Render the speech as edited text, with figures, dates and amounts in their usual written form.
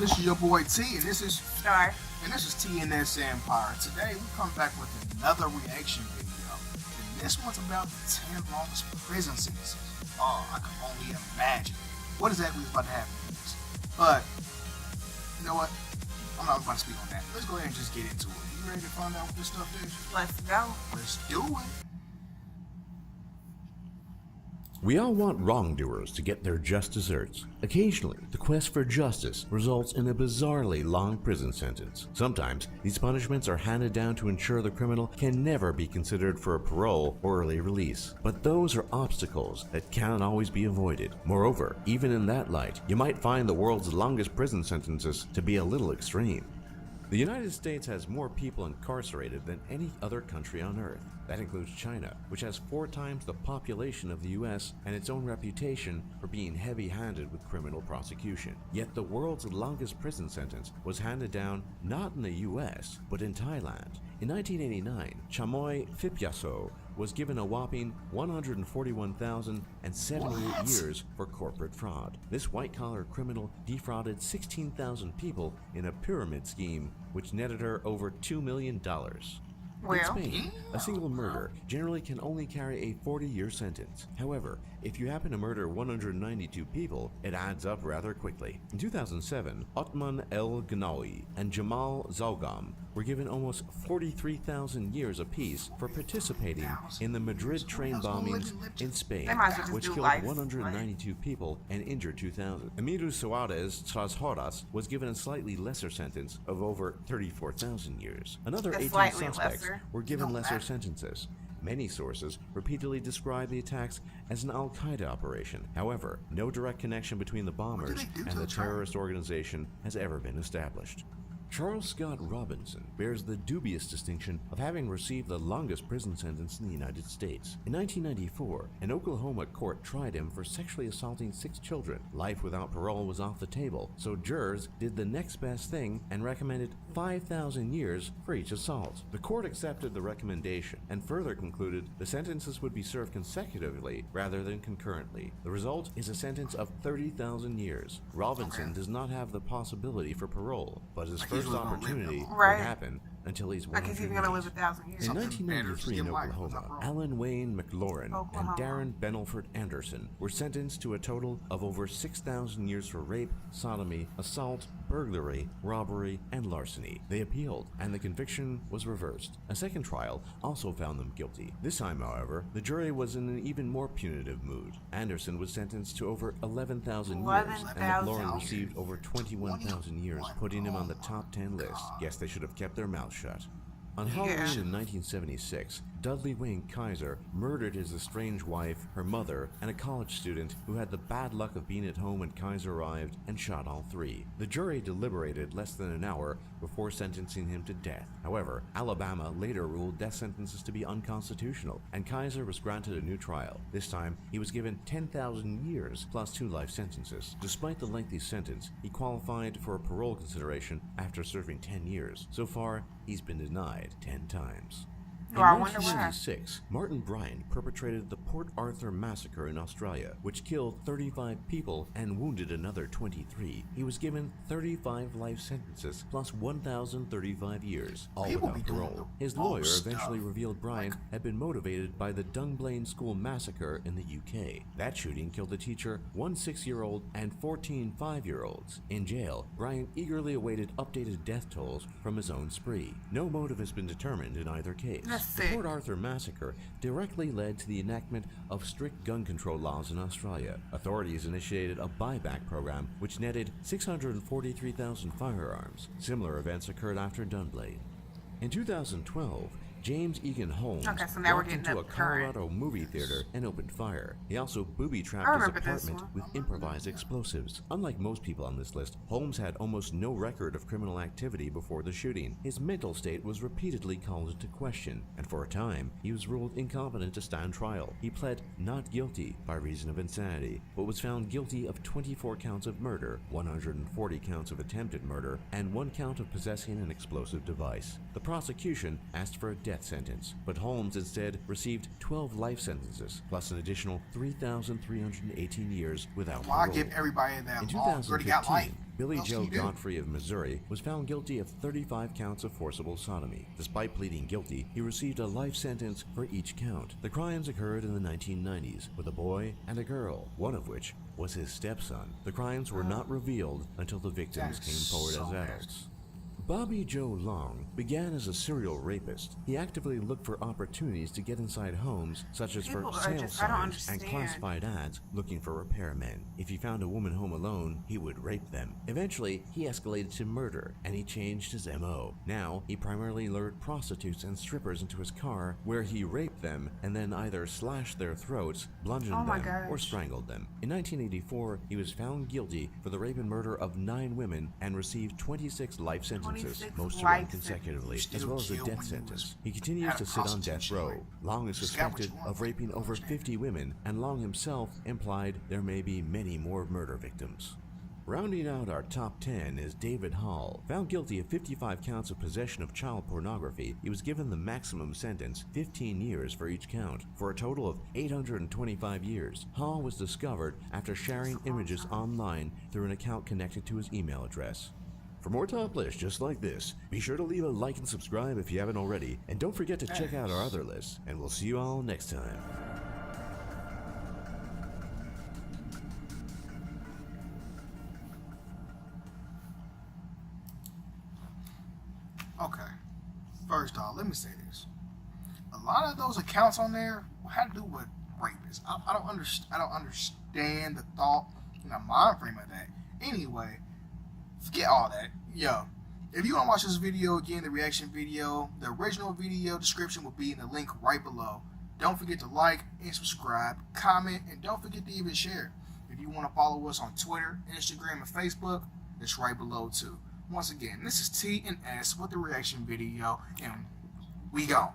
This is your boy T, and this is Star. TNS Empire. Today we come back with another reaction video, and this one's about the 10 longest prison sentences. Oh, I can only imagine what exactly is about to happen in this. But you know what? I'm not about to speak on that. Let's go ahead and just get into it. You ready to find out what this stuff is? Let's go. Let's do it. We all want wrongdoers to get their just desserts. Occasionally, the quest for justice results in a bizarrely long prison sentence. Sometimes, these punishments are handed down to ensure the criminal can never be considered for a parole or early release. But those are obstacles that cannot always be avoided. Moreover, even in that light, you might find the world's longest prison sentences to be a little extreme. The United States has more people incarcerated than any other country on Earth. That includes China, which has 4 times the population of the US and its own reputation for being heavy-handed with criminal prosecution. Yet the world's longest prison sentence was handed down not in the US, but in Thailand. In 1989, Chamoy Phipyaso was given a whopping 141,078 years for corporate fraud. This white-collar criminal defrauded 16,000 people in a pyramid scheme which netted her over $2 million. In Spain, a single murder generally can only carry a 40-year sentence. However, if you happen to murder 192 people, it adds up rather quickly. In 2007, Othman El Gnawi and Jamal Zawgam were given almost 43,000 years apiece for participating in the Madrid train bombings in Spain, which killed 192 people and injured 2,000. Emilio Suarez Trashoras was given a slightly lesser sentence of over 34,000 years. Another 18 suspects were given lesser sentences. Many sources repeatedly describe the attacks as an Al-Qaeda operation. However, no direct connection between the bombers and the terrorist organization has ever been established. Charles Scott Robinson bears the dubious distinction of having received the longest prison sentence in the United States. In 1994, an Oklahoma court tried him for sexually assaulting 6 children. Life without parole was off the table, so jurors did the next best thing and recommended 5,000 years for each assault. The court accepted the recommendation and further concluded the sentences would be served consecutively rather than concurrently. The result is a sentence of 30,000 years. Robinson does not have the possibility for parole, but his first opportunity won't happen until he's 100 he's gonna live 1,000 years. In 1993 in Oklahoma, Alan Wayne McLaurin and Darren Benelford Anderson were sentenced to a total of over 6,000 years for rape, sodomy, assault, burglary, robbery, and larceny. They appealed, and the conviction was reversed. A second trial also found them guilty. This time, however, the jury was in an even more punitive mood. Anderson was sentenced to over 11,000 years, and McLaurin received over 21,000 years, putting him on the top 10 list. Guess they should have kept their mouths shut. On Halloween in 1976, Dudley Wayne Kaiser murdered his estranged wife, her mother, and a college student who had the bad luck of being at home when Kaiser arrived and shot all 3. The jury deliberated less than an hour before sentencing him to death. However, Alabama later ruled death sentences to be unconstitutional, and Kaiser was granted a new trial. This time, he was given 10,000 years plus 2 life sentences. Despite the lengthy sentence, he qualified for a parole consideration after serving 10 years. So far, he's been denied 10 times. In 1996, Martin Bryant perpetrated the Port Arthur Massacre in Australia, which killed 35 people and wounded another 23. He was given 35 life sentences plus 1,035 years, all without parole. His lawyer eventually revealed Bryant had been motivated by the Dunblane School Massacre in the UK. That shooting killed a teacher, 1 6-year-old, and 14 5-year-olds. In jail, Bryant eagerly awaited updated death tolls from his own spree. No motive has been determined in either case. The Port Arthur Massacre directly led to the enactment of strict gun control laws in Australia. Authorities initiated a buyback program which netted 643,000 firearms. Similar events occurred after Dunblane. In 2012, James Egan Holmes walked into a Colorado movie theater and opened fire. He also booby-trapped his apartment with improvised explosives. Unlike most people on this list, Holmes had almost no record of criminal activity before the shooting. His mental state was repeatedly called into question, and for a time, he was ruled incompetent to stand trial. He pled not guilty by reason of insanity, but was found guilty of 24 counts of murder, 140 counts of attempted murder, and 1 count of possessing an explosive device. The prosecution asked for a death sentence, but Holmes instead received 12 life sentences, plus an additional 3,318 years without Why parole. give everybody that In long? Already got life. 2015, Billy What else Joe can you do? Godfrey of Missouri was found guilty of 35 counts of forcible sodomy. Despite pleading guilty, he received a life sentence for each count. The crimes occurred in the 1990s with a boy and a girl, one of which was his stepson. The crimes were not revealed until the victims That came is forward so as bad. adults. Bobby Joe Long began as a serial rapist. He actively looked for opportunities to get inside homes, such as People for are sale just- I don't signs and understand. classified ads looking for repairmen. If he found a woman home alone, he would rape them. Eventually, he escalated to murder, and he changed his MO. Now, he primarily lured prostitutes and strippers into his car, where he raped them and then either slashed their throats, bludgeoned Oh my them, or gosh. strangled them. In 1984, he was found guilty for the rape and murder of 9 women and received 26 life sentences, 26 most of life them consecutively, sentences. as well as a Still death killed when you was sentence. He continues at a to sit on death prostitution row. ring. Long is Just got what suspected you want. of raping over Understand. 50 women, and Long himself implied there may be many more murder victims. Rounding out our top 10 is David Hall. Found guilty of 55 counts of possession of child pornography, he was given the maximum sentence, 15 years for each count, for a total of 825 years. Hall was discovered after sharing images online through an account connected to his email address. For more top lists just like this, be sure to leave a like and subscribe if you haven't already, and don't forget to check out our other lists, and we'll see you all next time. Okay. First off, let me say this. A lot of those accounts on there had to do with rapists. I don't understand. I don't understand the thought and the mind frame of that. Anyway, forget all that. Yo, if you want to watch this video again, the reaction video, the original video description will be in the link right below. Don't forget to like and subscribe, comment, and don't forget to even share. If you want to follow us on Twitter, Instagram, and Facebook, it's right below too. Once again, this is T and S with the reaction video, and we gone.